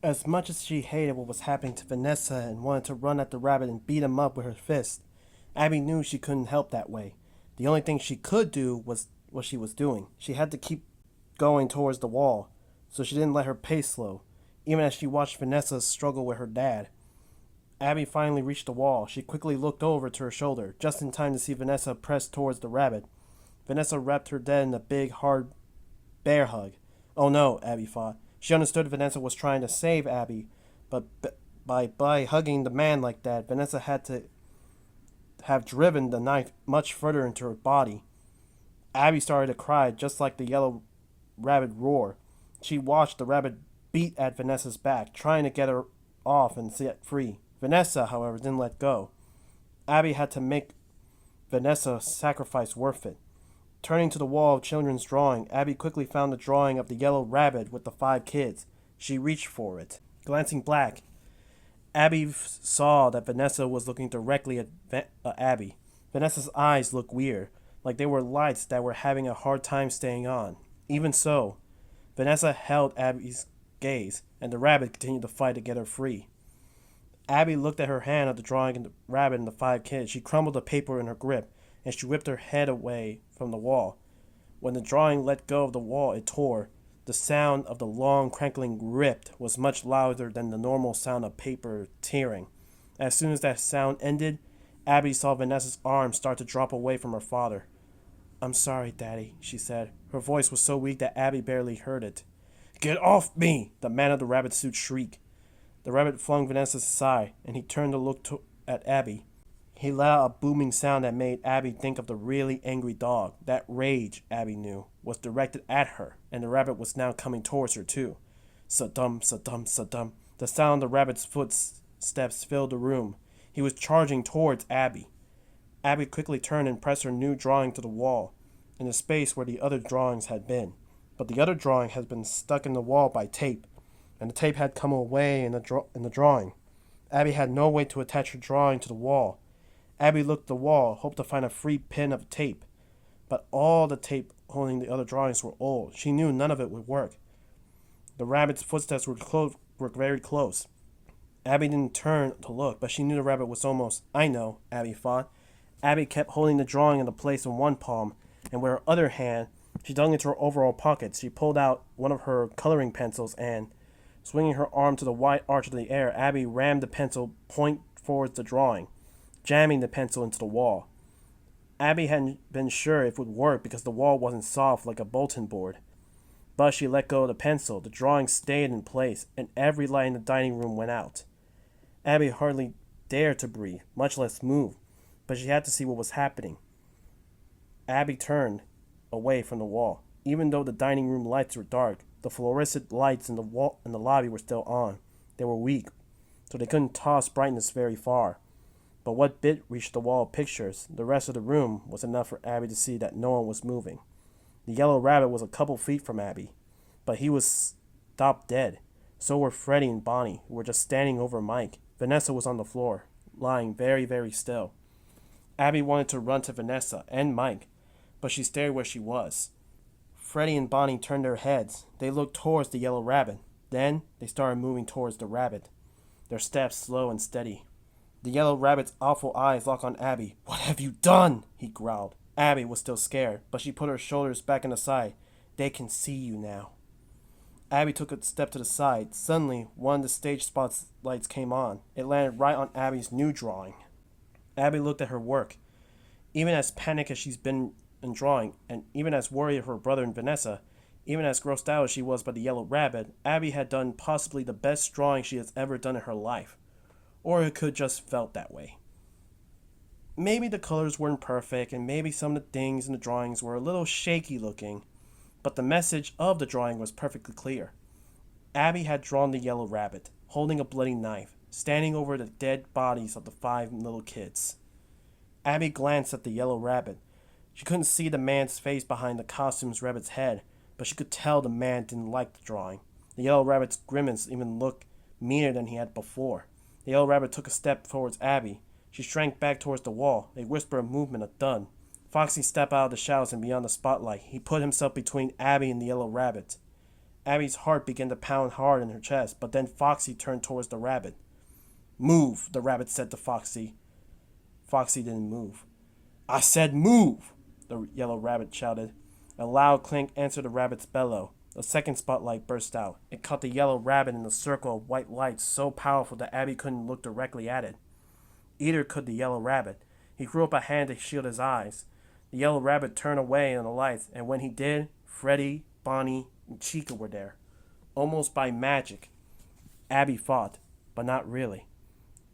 As much as she hated what was happening to Vanessa and wanted to run at the rabbit and beat him up with her fist, Abby knew she couldn't help that way. The only thing she could do was what she was doing. She had to keep going towards the wall, so she didn't let her pace slow, even as she watched Vanessa struggle with her dad. Abby finally reached the wall. She quickly looked over to her shoulder, just in time to see Vanessa press towards the rabbit. Vanessa wrapped her dad in a big, hard bear hug. Oh no, Abby thought. She understood Vanessa was trying to save Abby, but by hugging the man like that, Vanessa had to have driven the knife much further into her body. Abby started to cry, just like the yellow rabbit roar. She watched the rabbit beat at Vanessa's back, trying to get her off and set free. Vanessa, however, didn't let go. Abby had to make Vanessa's sacrifice worth it. Turning to the wall of children's drawing, Abby quickly found the drawing of the yellow rabbit with the 5 kids. She reached for it. Glancing back, Abby saw that Vanessa was looking directly at Abby. Vanessa's eyes looked weird, like they were lights that were having a hard time staying on. Even so, Vanessa held Abby's gaze, and the rabbit continued to fight to get her free. Abby looked at her hand of the drawing of the rabbit and the 5 kids. She crumbled the paper in her grip, and she whipped her head away from the wall. When the drawing let go of the wall, it tore. The sound of the long, crackling rip was much louder than the normal sound of paper tearing. As soon as that sound ended, Abby saw Vanessa's arms start to drop away from her father. "I'm sorry, Daddy," she said. Her voice was so weak that Abby barely heard it. "Get off me!" the man of the rabbit suit shrieked. The rabbit flung Vanessa aside, and he turned to look at Abby. He let out a booming sound that made Abby think of the really angry dog. That rage, Abby knew, was directed at her, and the rabbit was now coming towards her too. Sadum, sadum, sadum. The sound of the rabbit's footsteps filled the room. He was charging towards Abby. Abby quickly turned and pressed her new drawing to the wall, in the space where the other drawings had been. But the other drawing had been stuck in the wall by tape, and the tape had come away in the drawing. Abby had no way to attach her drawing to the wall. Abby looked at the wall, hoped to find a free pin of tape. But all the tape holding the other drawings were old. She knew none of it would work. The rabbit's footsteps were very close. Abby didn't turn to look, but she knew the rabbit was almost. I know, Abby thought. Abby kept holding the drawing into place in one palm, and with her other hand, she dug into her overall pocket. She pulled out one of her coloring pencils and, swinging her arm to the wide arch of the air, Abby rammed the pencil point towards the drawing, jamming the pencil into the wall. Abby hadn't been sure if it would work because the wall wasn't soft like a bulletin board. But she let go of the pencil. The drawing stayed in place, and every light in the dining room went out. Abby hardly dared to breathe, much less move, but she had to see what was happening. Abby turned away from the wall. Even though the dining room lights were dark, the fluorescent lights in the lobby were still on. They were weak, so they couldn't toss brightness very far. But what bit reached the wall of pictures, the rest of the room, was enough for Abby to see that no one was moving. The yellow rabbit was a couple feet from Abby, but he was stopped dead. So were Freddy and Bonnie, who were just standing over Mike. Vanessa was on the floor, lying very, very still. Abby wanted to run to Vanessa and Mike, but she stayed where she was. Freddy and Bonnie turned their heads. They looked towards the yellow rabbit. Then they started moving towards the rabbit, their steps slow and steady. The yellow rabbit's awful eyes locked on Abby. "What have you done?" he growled. Abby was still scared, but she put her shoulders back on the side. "They can see you now." Abby took a step to the side. Suddenly, one of the stage spotlights came on. It landed right on Abby's new drawing. Abby looked at her work. Even as panicked as she's been in drawing, and even as worried of her brother and Vanessa, even as grossed out as she was by the yellow rabbit, Abby had done possibly the best drawing she has ever done in her life. Or it could just felt that way. Maybe the colors weren't perfect, and maybe some of the things in the drawings were a little shaky looking, but the message of the drawing was perfectly clear. Abby had drawn the yellow rabbit, holding a bloody knife, standing over the dead bodies of the 5 little kids. Abby glanced at the yellow rabbit. She couldn't see the man's face behind the costumed rabbit's head, but she could tell the man didn't like the drawing. The yellow rabbit's grimace even looked meaner than he had before. The yellow rabbit took a step towards Abby. She shrank back towards the wall, a whisper of movement, a thud. Foxy stepped out of the shadows and beyond the spotlight. He put himself between Abby and the yellow rabbit. Abby's heart began to pound hard in her chest, but then Foxy turned towards the rabbit. "Move," the rabbit said to Foxy. Foxy didn't move. "I said move," the yellow rabbit shouted. A loud clink answered the rabbit's bellow. A second spotlight burst out. It caught the yellow rabbit in a circle of white light so powerful that Abby couldn't look directly at it. Either could the yellow rabbit. He threw up a hand to shield his eyes. The yellow rabbit turned away in the lights, and when he did, Freddy, Bonnie, and Chica were there. Almost by magic, Abby fought, but not really.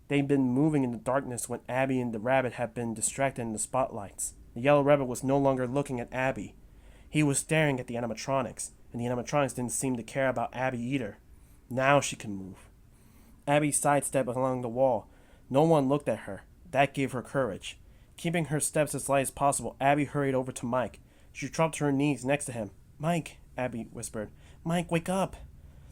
They'd been moving in the darkness when Abby and the rabbit had been distracted in the spotlights. The yellow rabbit was no longer looking at Abby. He was staring at the animatronics, and the animatronics didn't seem to care about Abby either. Now she could move. Abby sidestepped along the wall. No one looked at her. That gave her courage. Keeping her steps as light as possible, Abby hurried over to Mike. She dropped to her knees next to him. "Mike," Abby whispered. "Mike, wake up."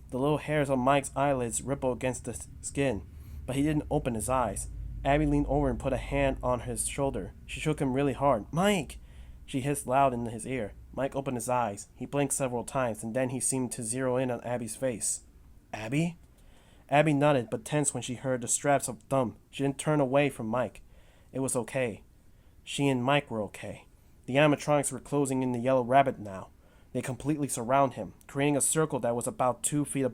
The little hairs on Mike's eyelids rippled against the skin, but he didn't open his eyes. Abby leaned over and put a hand on his shoulder. She shook him really hard. "Mike!" She hissed loud in his ear. Mike opened his eyes. He blinked several times, and then he seemed to zero in on Abby's face. "Abby?" Abby nodded, but tensed when she heard the straps of thumb. She didn't turn away from Mike. It was okay. She and Mike were okay. The animatronics were closing in the yellow rabbit now. They completely surround him, creating a circle that was about 2 feet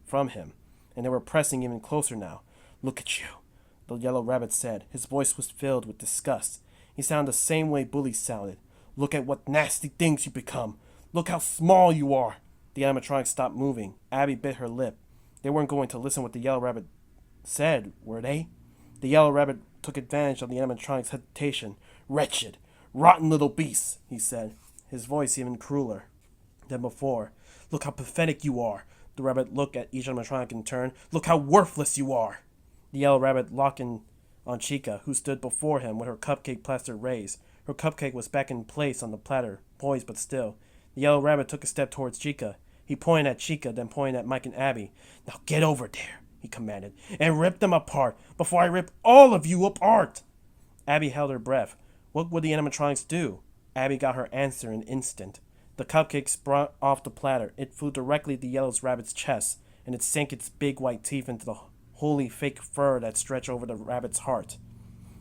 from him, and they were pressing even closer now. "Look at you," the yellow rabbit said. His voice was filled with disgust. He sounded the same way bullies sounded. "Look at what nasty things you become. Look how small you are." The animatronics stopped moving. Abby bit her lip. They weren't going to listen to what the yellow rabbit said, were they? The yellow rabbit took advantage of the animatronic's hesitation. "Wretched, rotten little beasts," he said, his voice even crueler than before. "Look how pathetic you are." The rabbit looked at each animatronic in turn. "Look how worthless you are." The yellow rabbit locked in on Chica, who stood before him with her cupcake plaster raised. Her cupcake was back in place on the platter, poised but still. The yellow rabbit took a step towards Chica. He pointed at Chica, then pointed at Mike and Abby. "Now get over there," he commanded, "and rip them apart before I rip all of you apart." Abby held her breath. What would the animatronics do? Abby got her answer in an instant. The cupcake sprung off the platter. It flew directly at the yellow rabbit's chest, and it sank its big white teeth into the holy fake fur that stretched over the rabbit's heart.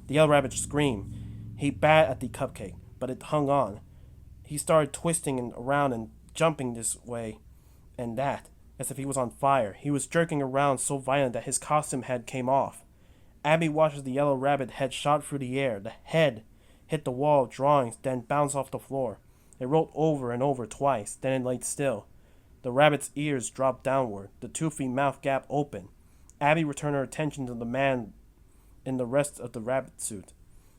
The yellow rabbit screamed. He bat at the cupcake, but it hung on. He started twisting around and jumping this way and that, as if he was on fire. He was jerking around so violent that his costume head came off. Abby watched as the yellow rabbit head shot through the air. The head hit the wall of drawings, then bounced off the floor. It rolled over and over twice, then it lay still. The rabbit's ears dropped downward. The toothy mouth gap opened. Abby returned her attention to the man in the rest of the rabbit suit.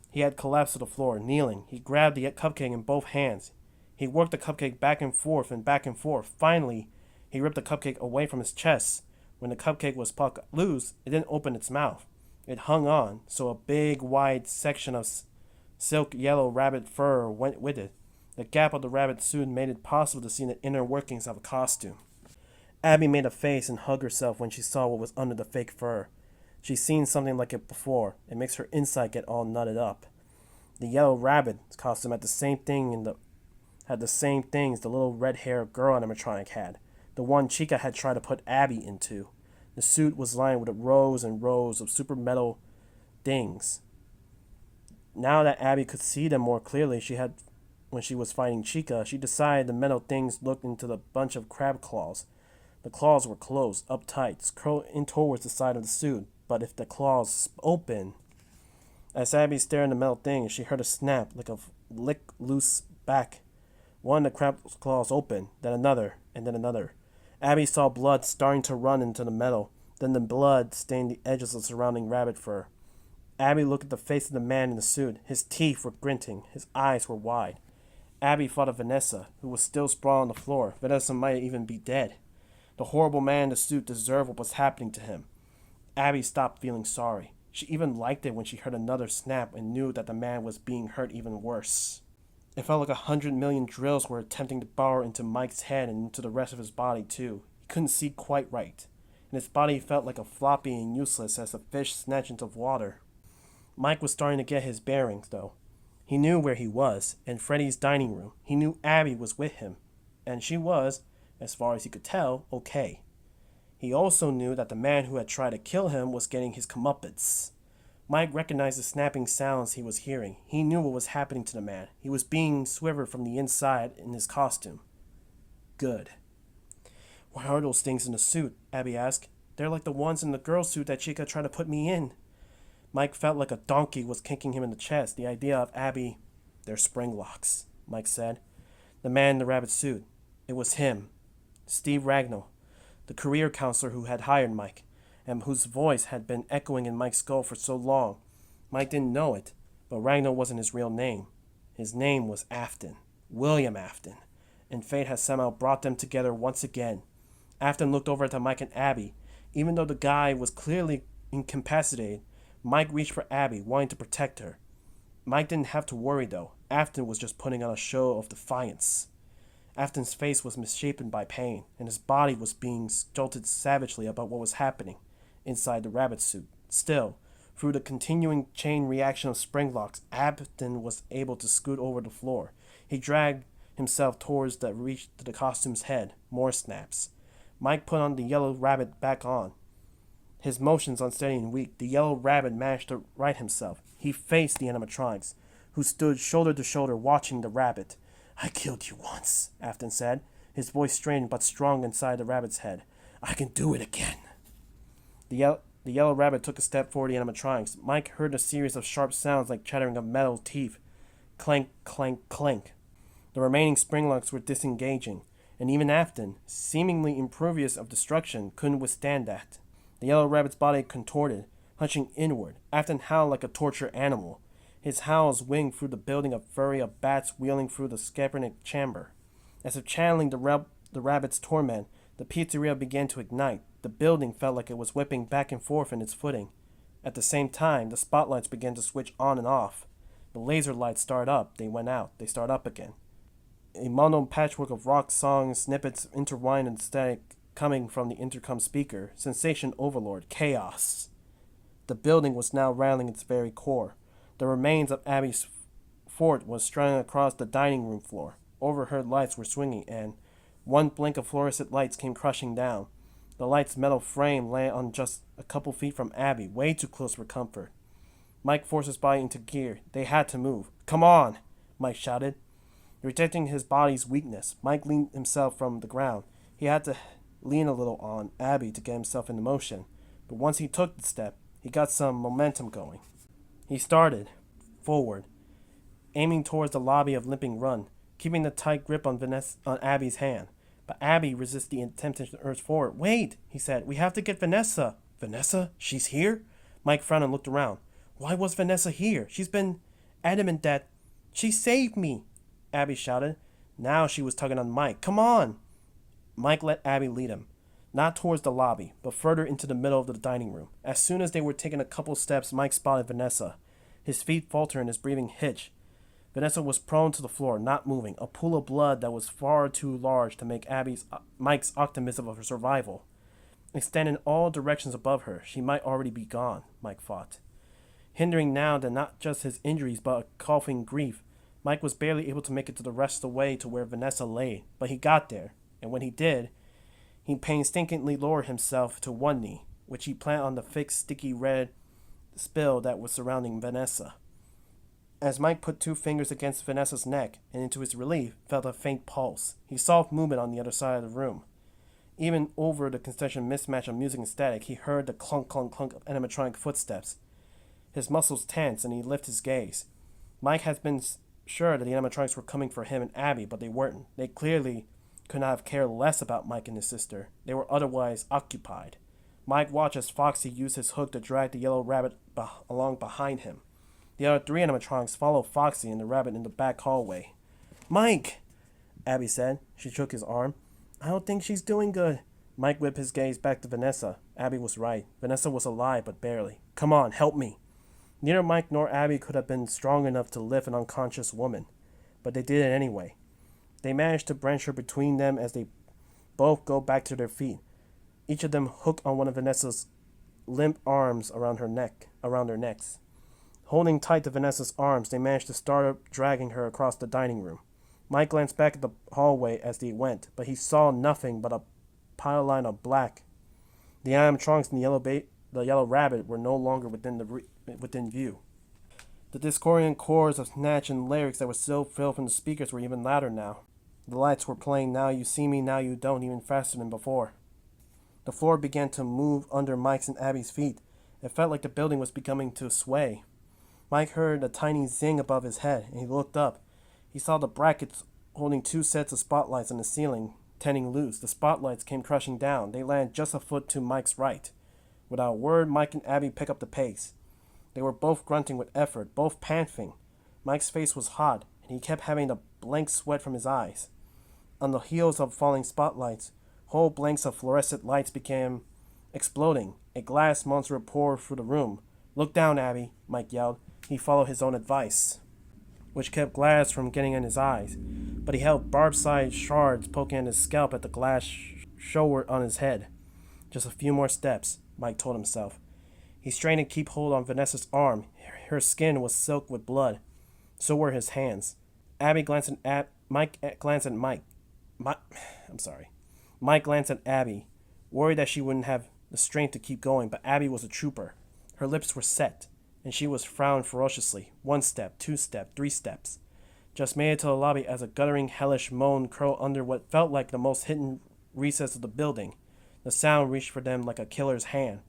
He had collapsed to the floor, kneeling. He grabbed the cupcake in both hands. He worked the cupcake back and forth and back and forth. Finally, he ripped the cupcake away from his chest. When the cupcake was plucked loose, it didn't open its mouth. It hung on, so a big, wide section of silk yellow rabbit fur went with it. The gap of the rabbit suit made it possible to see the inner workings of a costume. Abby made a face and hugged herself when she saw what was under the fake fur. She'd seen something like it before. It makes her inside get all nutted up. The yellow rabbit's costume had the same things the little red-haired girl animatronic had. The one Chica had tried to put Abby into. The suit was lined with rows and rows of super metal things. Now that Abby could see them more clearly, when she was fighting Chica, she decided the metal things looked into the bunch of crab claws. The claws were closed, uptight, curled in towards the side of the suit. But if the claws open... As Abby stared at the metal thing, she heard a snap, like a lick loose back. One of the crab claws opened, then another, and then another. Abby saw blood starting to run into the metal. Then the blood stained the edges of the surrounding rabbit fur. Abby looked at the face of the man in the suit. His teeth were glinting. His eyes were wide. Abby thought of Vanessa, who was still sprawled on the floor. Vanessa might even be dead. The horrible man in the suit deserved what was happening to him. Abby stopped feeling sorry. She even liked it when she heard another snap and knew that the man was being hurt even worse. It felt like 100 million drills were attempting to burrow into Mike's head and into the rest of his body, too. He couldn't see quite right, and his body felt like a floppy and useless as a fish snatched into water. Mike was starting to get his bearings, though. He knew where he was, in Freddy's dining room. He knew Abby was with him, and she was, As far as he could tell, okay. He also knew that the man who had tried to kill him was getting his comeuppance. Mike recognized the snapping sounds he was hearing. He knew what was happening to the man. He was being swivered from the inside in his costume. Good. Why are those things in the suit? Abby asked. They're like the ones in the girl suit that Chica tried to put me in. Mike felt like a donkey was kicking him in the chest. The idea of Abby... They're spring locks, Mike said. The man in the rabbit suit. It was him. Steve Ragnall, the career counselor who had hired Mike, and whose voice had been echoing in Mike's skull for so long. Mike didn't know it, but Ragnall wasn't his real name. His name was Afton. William Afton. And fate had somehow brought them together once again. Afton looked over at Mike and Abby. Even though the guy was clearly incapacitated, Mike reached for Abby, wanting to protect her. Mike didn't have to worry, though. Afton was just putting on a show of defiance. Afton's face was misshapen by pain, and his body was being jolted savagely about what was happening inside the rabbit suit. Still, through the continuing chain reaction of spring locks, Afton was able to scoot over the floor. He dragged himself towards the reach to the costume's head. More snaps. Mike put on the yellow rabbit back on. His motions unsteady and weak, the yellow rabbit managed to right himself. He faced the animatronics, who stood shoulder to shoulder watching the rabbit. I killed you once, Afton said, his voice strained but strong inside the rabbit's head. I can do it again. The yellow rabbit took a step forward the animatronics. Mike heard a series of sharp sounds like chattering of metal teeth. Clank, clank, clank. The remaining spring locks were disengaging, and even Afton, seemingly impervious of destruction, couldn't withstand that. The yellow rabbit's body contorted, hunching inward. Afton howled like a tortured animal. His howls winged through the building of fury of bats wheeling through the scabronic chamber. As if channeling the rabbit's torment, the pizzeria began to ignite. The building felt like it was whipping back and forth in its footing. At the same time, the spotlights began to switch on and off. The laser lights started up, they went out, they started up again. A mono patchwork of rock song snippets intertwined and static coming from the intercom speaker. Sensation overlord, chaos. The building was now rattling its very core. The remains of Abby's fort was strung across the dining room floor. Overhead lights were swinging, and one blink of fluorescent lights came crushing down. The light's metal frame lay on just a couple feet from Abby, way too close for comfort. Mike forced his body into gear. They had to move. Come on, Mike shouted. Rejecting his body's weakness, Mike leaned himself from the ground. He had to lean a little on Abby to get himself into motion, but once he took the step, he got some momentum going. He started forward, aiming towards the lobby of Limping Run, keeping the tight grip on Abby's hand. But Abby resisted the attempted urge forward. Wait, he said. We have to get Vanessa. Vanessa? She's here? Mike frowned and looked around. Why was Vanessa here? She's been adamant that... She saved me, Abby shouted. Now she was tugging on Mike. Come on! Mike let Abby lead him. Not towards the lobby, but further into the middle of the dining room. As soon as they were taking a couple steps, Mike spotted Vanessa. His feet faltered and his breathing hitched. Vanessa was prone to the floor, not moving, a pool of blood that was far too large to make Mike's optimism of her survival. Extending all directions above her, she might already be gone, Mike thought. Hindering now that not just his injuries but a coughing grief, Mike was barely able to make it to the rest of the way to where Vanessa lay, but he got there, and when he did, he painstakingly lowered himself to one knee, which he planted on the thick, sticky red spill that was surrounding Vanessa. As Mike put two fingers against Vanessa's neck, and into his relief, felt a faint pulse, he saw movement on the other side of the room. Even over the constant mismatch of music and static, he heard the clunk, clunk, clunk of animatronic footsteps. His muscles tensed, and he lifted his gaze. Mike had been sure that the animatronics were coming for him and Abby, but they weren't. They clearly could not have cared less about Mike and his sister. They were otherwise occupied. Mike watched as Foxy used his hook to drag the yellow rabbit along behind him. The other three animatronics followed Foxy and the rabbit in the back hallway. Mike! Abby said. She shook his arm. I don't think she's doing good. Mike whipped his gaze back to Vanessa. Abby was right. Vanessa was alive, but barely. Come on, help me. Neither Mike nor Abby could have been strong enough to lift an unconscious woman, but they did it anyway. They managed to branch her between them as they both go back to their feet. Each of them hooked on one of Vanessa's limp arms around their necks. Holding tight to Vanessa's arms, they managed to start dragging her across the dining room. Mike glanced back at the hallway as they went, but he saw nothing but a pile of black. The animatronics and the yellow rabbit were no longer within view. The discordant chorus of Snatch and lyrics that were still filled from the speakers were even louder now. The lights were playing Now You See Me, Now You Don't even faster than before. The floor began to move under Mike's and Abby's feet. It felt like the building was beginning to sway. Mike heard a tiny zing above his head, and he looked up. He saw the brackets holding two sets of spotlights on the ceiling turning loose. The spotlights came crushing down. They landed just a foot to Mike's right. Without a word, Mike and Abby picked up the pace. They were both grunting with effort, both panting. Mike's face was hot, and he kept having a blank sweat from his eyes. On the heels of falling spotlights, whole blanks of fluorescent lights began exploding. A glass monster poured through the room. "Look down, Abby," Mike yelled. He followed his own advice, which kept glass from getting in his eyes, but he held barbed-side shards poking at his scalp at the glass shower on his head. Just a few more steps, Mike told himself. He strained to keep hold on Vanessa's arm. Her skin was soaked with blood. So were his hands. Abby glanced at Mike glanced at Mike. Mike glanced at Abby, worried that she wouldn't have the strength to keep going, but Abby was a trooper. Her lips were set, and she was frowned ferociously. 1 step, 2 steps, 3 steps. Just made it to the lobby as a guttering, hellish moan curled under what felt like the most hidden recess of the building. The sound reached for them like a killer's hand.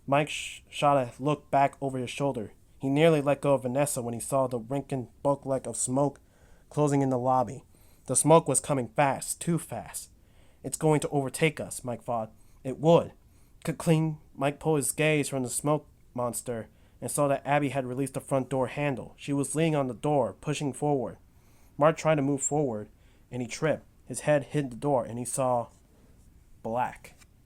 Mike shot a look back over his shoulder. He nearly let go of Vanessa when he saw the wrinkled bulk of smoke closing in the lobby. The smoke was coming fast, too fast. "It's going to overtake us," Mike thought. It would. Cling. Mike pulled his gaze from the smoke monster and saw that Abby had released the front door handle. She was leaning on the door, pushing forward. Mark tried to move forward, and he tripped. His head hit the door, and he saw black.